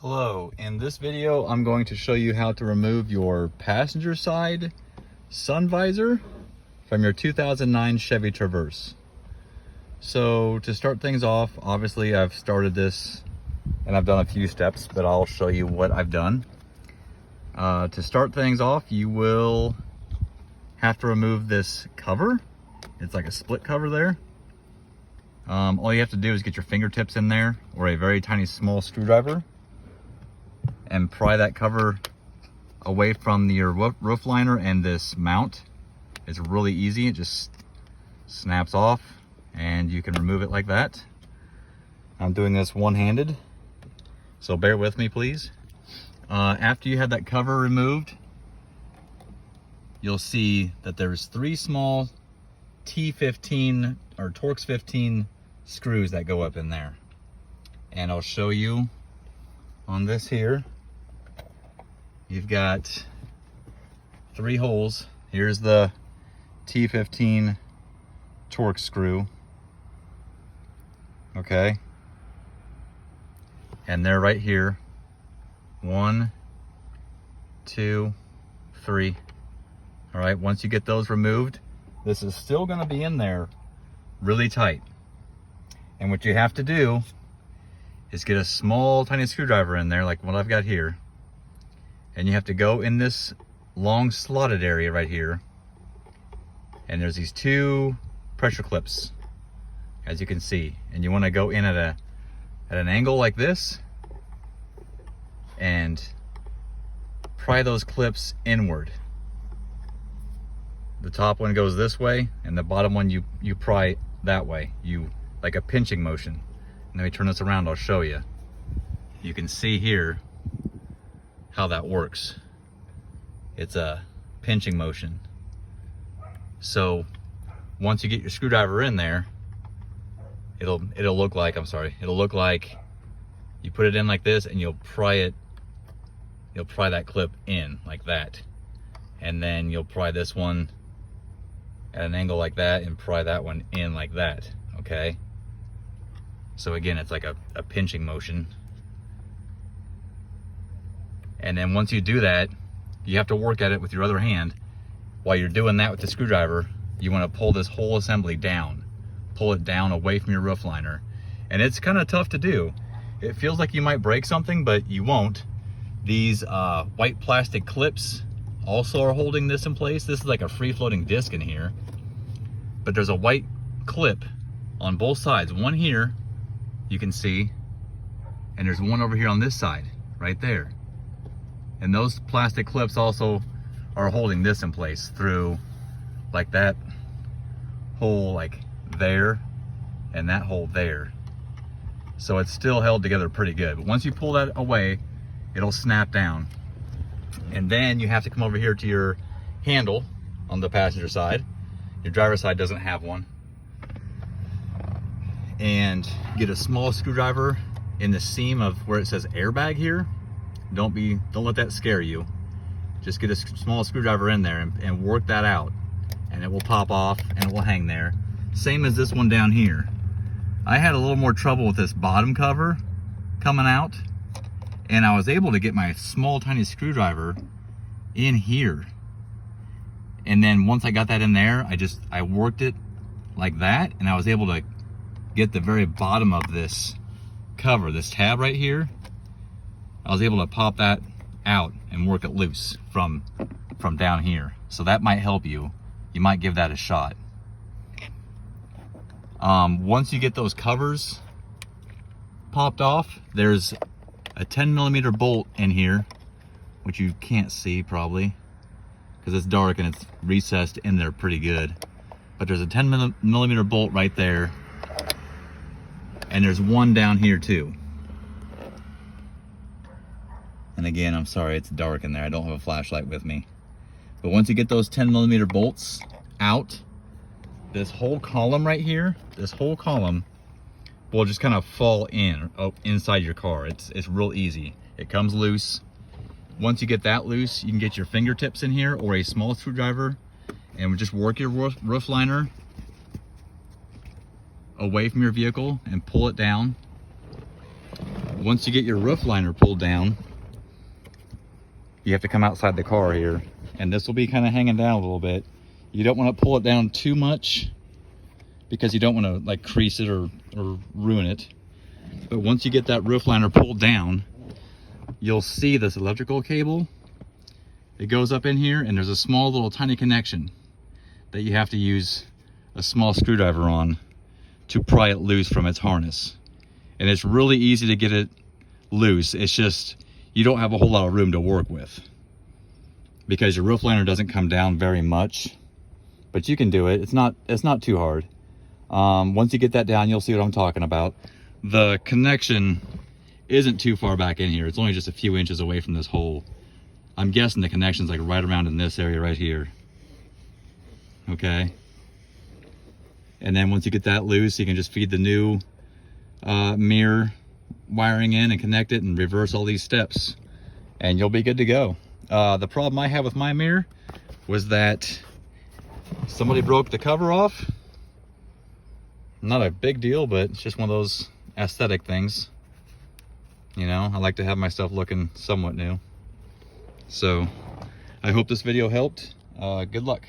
Hello, in this video I'm going to show you how to remove your passenger side sun visor from your 2009 Chevy Traverse. So to start things off, obviously I've started this and I've done a few steps, but I'll show you what I've done. To start things off, you will have to remove this cover. It's like a split cover there. All you have to do is get your fingertips in there or a very tiny small screwdriver and pry that cover away from your roof liner and this mount. It's really easy. It just snaps off and you can remove it like that. I'm doing this one-handed, so bear with me please. After you have that cover removed, you'll see that there's 3 small T15 or Torx 15 screws that go up in there. And I'll show you on this here. You've got 3 holes. Here's the T15 Torx screw. Okay. And they're right here. 1, 2, 3. All right, once you get those removed, this is still gonna be in there really tight. And what you have to do is get a small tiny screwdriver in there like what I've got here. And you have to go in this long slotted area right here. And there's these 2 pressure clips, as you can see. And you wanna go in at an angle like this and pry those clips inward. The top one goes this way and the bottom one you pry that way. Like a pinching motion. And let me turn this around, I'll show you. You can see here how that works. It's a pinching motion. So once you get your screwdriver in there, it'll look like, it'll look like you put it in like this and you'll pry that clip in like that. And then you'll pry this one at an angle like that and pry that one in like that, okay? So again, it's like a pinching motion. And then once you do that, you have to work at it with your other hand. While you're doing that with the screwdriver, you want to pull this whole assembly down. Pull it down away from your roof liner. And it's kind of tough to do. It feels like you might break something, but you won't. These white plastic clips also are holding this in place. This is like a free-floating disc in here. But there's a white clip on both sides. One here, you can see, and there's one over here on this side, right there. And those plastic clips also are holding this in place through like that hole like there and that hole there. So it's still held together pretty good. But once you pull that away, it'll snap down. And then you have to come over here to your handle on the passenger side. Your driver's side doesn't have one. And get a small screwdriver in the seam of where it says airbag here. Don't let that scare you. Just get a small screwdriver in there and work that out. And it will pop off and it will hang there. Same as this one down here. I had a little more trouble with this bottom cover coming out. And I was able to get my small tiny screwdriver in here. And then once I got that in there, I worked it like that. And I was able to get the very bottom of this cover, this tab right here. I was able to pop that out and work it loose from down here. So that might help you. You might give that a shot. Once you get those covers popped off, there's a 10mm bolt in here, which you can't see probably because it's dark and it's recessed in there pretty good. But there's a 10mm bolt right there. And there's one down here too. And again, I'm sorry, it's dark in there. I don't have a flashlight with me. But once you get those 10mm bolts out, this whole column right here, this whole column will just kind of fall inside your car. It's real easy. It comes loose. Once you get that loose, you can get your fingertips in here or a small screwdriver and just work your roof liner away from your vehicle and pull it down. once you get your roof liner pulled down, you have to come outside the car here, and this will be kind of hanging down a little bit. You don't want to pull it down too much because you don't want to like crease it or ruin it. But once you get that roof liner pulled down, you'll see this electrical cable. It goes up in here, and there's a small little tiny connection that you have to use a small screwdriver on to pry it loose from its harness. And it's really easy to get it loose. It's just you don't have a whole lot of room to work with because your roof liner doesn't come down very much, but you can do it. It's not too hard. Once you get that down, you'll see what I'm talking about. The connection isn't too far back in here. It's only just a few inches away from this hole. I'm guessing the connection's like right around in this area right here. Okay. And then once you get that loose, you can just feed the new mirror wiring in and connect it and reverse all these steps, and you'll be good to go. The problem I had with my mirror was that somebody broke the cover off. Not a big deal, but it's just one of those aesthetic things. You know, I like to have my stuff looking somewhat new. So I hope this video helped. Good luck.